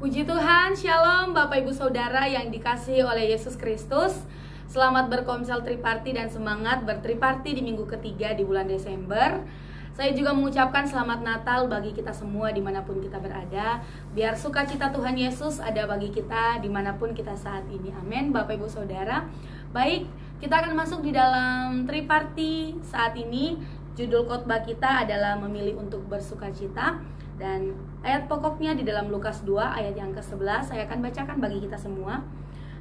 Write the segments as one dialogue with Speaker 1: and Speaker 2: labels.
Speaker 1: Puji Tuhan, Shalom Bapak Ibu Saudara yang dikasihi oleh Yesus Kristus. Selamat berkomsel triparti dan semangat bertriparti di minggu ketiga di bulan Desember. Saya juga mengucapkan selamat Natal bagi kita semua dimanapun kita berada. Biar sukacita Tuhan Yesus ada bagi kita dimanapun kita saat ini. Amin Bapak Ibu Saudara. Baik, kita akan masuk di dalam triparti saat ini. Judul khotbah kita adalah memilih untuk bersukacita. Dan ayat pokoknya di dalam Lukas 2 ayat yang ke-11 saya akan bacakan bagi kita semua.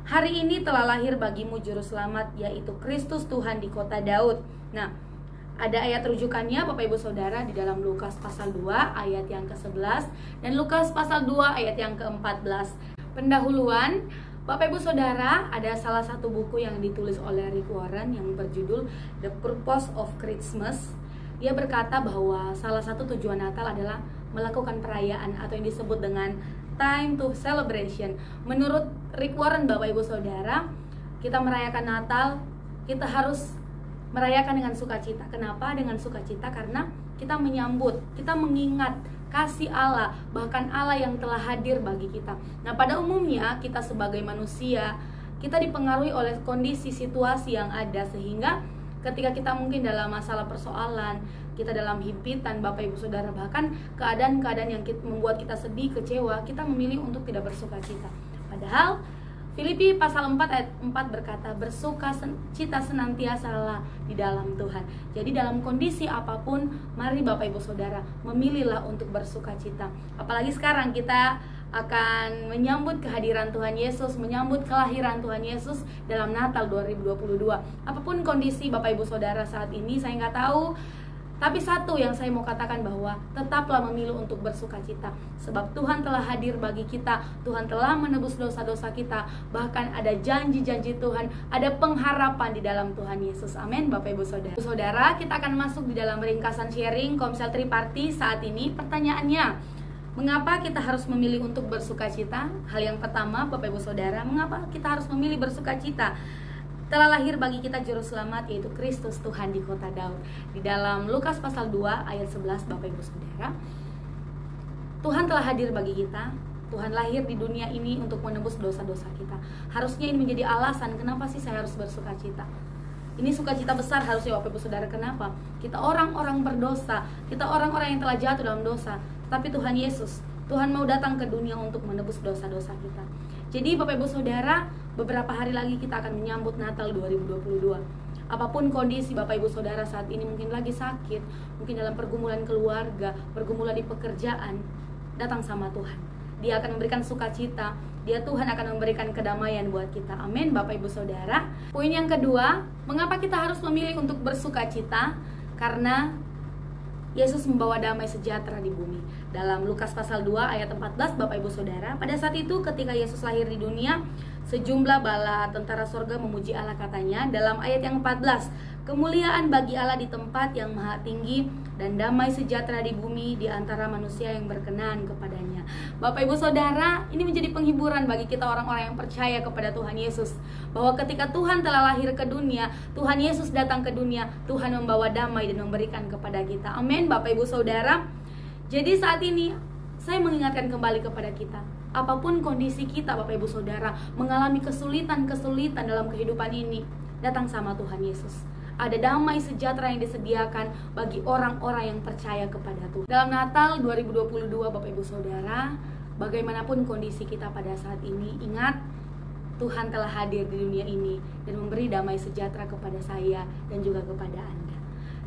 Speaker 1: Hari ini telah lahir bagimu juru selamat, yaitu Kristus Tuhan di kota Daud. Nah, ada ayat rujukannya Bapak Ibu Saudara di dalam Lukas pasal 2 ayat yang ke-11 dan Lukas pasal 2 ayat yang ke-14. Pendahuluan, Bapak Ibu Saudara, ada salah satu buku yang ditulis oleh Rick Warren yang berjudul The Purpose of Christmas. Dia berkata bahwa salah satu tujuan Natal adalah melakukan perayaan atau yang disebut dengan time to celebration. Menurut Rick Warren, Bapak Ibu Saudara, kita merayakan Natal, kita harus merayakan dengan sukacita. Kenapa dengan sukacita? Karena kita menyambut, kita mengingat kasih Allah, bahkan Allah yang telah hadir bagi kita. Nah, pada umumnya kita sebagai manusia, kita dipengaruhi oleh kondisi situasi yang ada, sehingga ketika kita mungkin dalam masalah persoalan, kita dalam himpitan Bapak Ibu Saudara, bahkan keadaan-keadaan yang membuat kita sedih, kecewa, kita memilih untuk tidak bersukacita. Padahal Filipi pasal 4 ayat 4 berkata, bersukacita senantiasalah di dalam Tuhan. Jadi dalam kondisi apapun, mari Bapak Ibu Saudara memilihlah untuk bersukacita. Apalagi sekarang kita akan menyambut kehadiran Tuhan Yesus, menyambut kelahiran Tuhan Yesus dalam Natal 2022. Apapun kondisi Bapak Ibu Saudara saat ini, saya nggak tahu, tapi satu yang saya mau katakan bahwa tetaplah memilih untuk bersukacita. Sebab Tuhan telah hadir bagi kita, Tuhan telah menebus dosa-dosa kita. Bahkan ada janji-janji Tuhan, ada pengharapan di dalam Tuhan Yesus. Amin Bapak Ibu Saudara. Saudara, kita akan masuk di dalam ringkasan sharing Komsel Triparti saat ini. Pertanyaannya, mengapa kita harus memilih untuk bersukacita? Hal yang pertama Bapak Ibu Saudara, mengapa kita harus memilih bersukacita? Telah lahir bagi kita juru selamat, yaitu Kristus Tuhan di kota Daud. Di dalam Lukas pasal 2 ayat 11 Bapak Ibu Saudara, Tuhan telah hadir bagi kita. Tuhan lahir di dunia ini untuk menebus dosa-dosa kita. Harusnya ini menjadi alasan kenapa sih saya harus bersukacita. Ini sukacita besar harusnya Bapak Ibu Saudara. Kenapa? Kita orang-orang berdosa, kita orang-orang yang telah jatuh dalam dosa. Tapi Tuhan Yesus, Tuhan mau datang ke dunia untuk menebus dosa-dosa kita. Jadi Bapak Ibu Saudara, beberapa hari lagi kita akan menyambut Natal 2022. Apapun kondisi Bapak Ibu Saudara saat ini, mungkin lagi sakit, mungkin dalam pergumulan keluarga, pergumulan di pekerjaan, datang sama Tuhan. Dia akan memberikan sukacita, Tuhan akan memberikan kedamaian buat kita. Amin Bapak Ibu Saudara. Poin yang kedua, mengapa kita harus memilih untuk bersukacita? Karena Yesus membawa damai sejahtera di bumi. Dalam Lukas pasal 2 ayat 14 Bapak Ibu Saudara, pada saat itu ketika Yesus lahir di dunia, sejumlah bala tentara sorga memuji Allah, katanya dalam ayat yang 14, kemuliaan bagi Allah di tempat yang maha tinggi dan damai sejahtera di bumi di antara manusia yang berkenan kepadanya. Bapak Ibu Saudara, ini menjadi penghiburan bagi kita orang-orang yang percaya kepada Tuhan Yesus, bahwa ketika Tuhan telah lahir ke dunia, Tuhan Yesus datang ke dunia, Tuhan membawa damai dan memberikan kepada kita. Amin Bapak Ibu Saudara. Jadi saat ini saya mengingatkan kembali kepada kita, apapun kondisi kita Bapak Ibu Saudara, mengalami kesulitan-kesulitan dalam kehidupan ini, datang sama Tuhan Yesus. Ada damai sejahtera yang disediakan bagi orang-orang yang percaya kepada Tuhan. Dalam Natal 2022 Bapak Ibu Saudara, bagaimanapun kondisi kita pada saat ini, ingat Tuhan telah hadir di dunia ini dan memberi damai sejahtera kepada saya dan juga kepada Anda.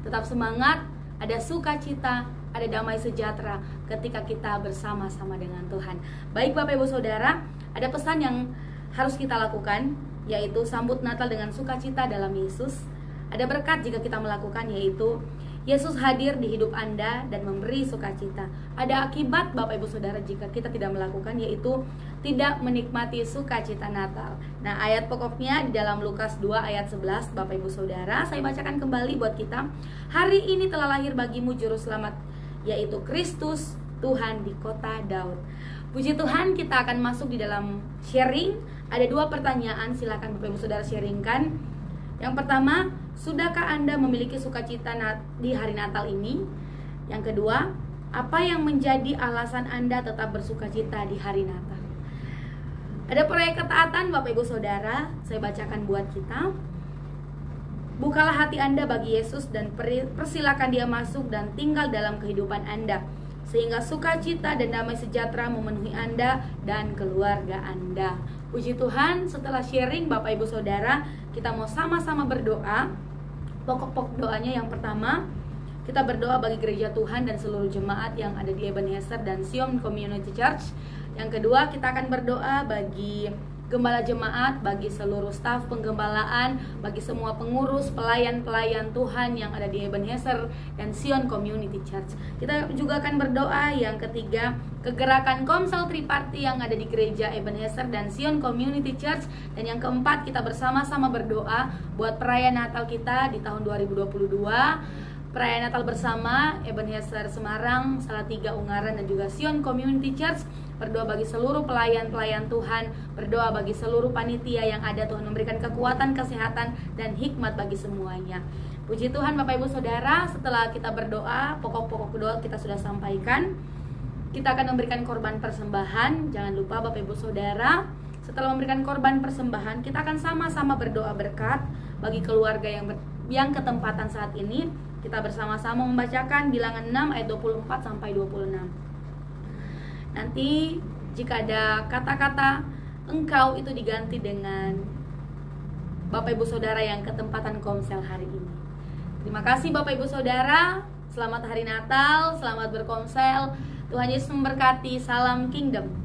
Speaker 1: Tetap semangat, ada sukacita, ada damai sejahtera ketika kita bersama-sama dengan Tuhan. Baik Bapak Ibu Saudara, ada pesan yang harus kita lakukan, yaitu sambut Natal dengan sukacita dalam Yesus. Ada berkat jika kita melakukan, yaitu Yesus hadir di hidup Anda dan memberi sukacita. Ada akibat Bapak Ibu Saudara jika kita tidak melakukan, yaitu tidak menikmati sukacita Natal. Nah, ayat pokoknya di dalam Lukas 2 ayat 11 Bapak Ibu Saudara, saya bacakan kembali buat kita. Hari ini telah lahir bagimu juru selamat, yaitu Kristus Tuhan di kota Daud. Puji Tuhan, kita akan masuk di dalam sharing. Ada 2 pertanyaan, silakan Bapak Ibu Saudara sharingkan. Yang pertama, sudahkah Anda memiliki sukacita di hari Natal ini? Yang kedua, Apa yang menjadi alasan Anda tetap bersukacita di hari Natal? Ada proyek ketaatan Bapak Ibu Saudara, saya bacakan buat kita. Bukalah hati Anda bagi Yesus dan persilakan Dia masuk dan tinggal dalam kehidupan Anda, sehingga sukacita dan damai sejahtera memenuhi Anda dan keluarga Anda. Puji Tuhan, setelah sharing Bapak Ibu Saudara, kita mau sama-sama berdoa. Pokok-pokok doanya yang pertama, kita berdoa bagi gereja Tuhan dan seluruh jemaat yang ada di Ebenezer dan Sion Community Church. Yang kedua, kita akan berdoa bagi gembala jemaat, bagi seluruh staf penggembalaan, bagi semua pengurus, pelayan-pelayan Tuhan yang ada di Ebenezer dan Sion Community Church. Kita juga akan berdoa yang ketiga, kegerakan Komsel Triparti yang ada di gereja Ebenezer dan Sion Community Church. Dan yang keempat, kita bersama-sama berdoa buat perayaan Natal kita di tahun 2022. Perayaan Natal bersama Ebenezer Semarang, Salatiga Ungaran dan juga Sion Community Church. Berdoa bagi seluruh pelayan-pelayan Tuhan, berdoa bagi seluruh panitia yang ada. Tuhan memberikan kekuatan, kesehatan dan hikmat bagi semuanya. Puji Tuhan Bapak Ibu Saudara, setelah kita berdoa, pokok-pokok doa kita sudah sampaikan. Kita akan memberikan korban persembahan. Jangan lupa Bapak Ibu Saudara, setelah memberikan korban persembahan, kita akan sama-sama berdoa berkat bagi keluarga yang ketempatan saat ini. Kita bersama-sama membacakan Bilangan 6 ayat 24 sampai 26. Nanti jika ada kata-kata engkau itu diganti dengan Bapak Ibu Saudara yang ketempatan Komsel hari ini. Terima kasih Bapak Ibu Saudara. Selamat hari Natal, selamat berkomsel. Tuhan Yesus memberkati. Salam Kingdom.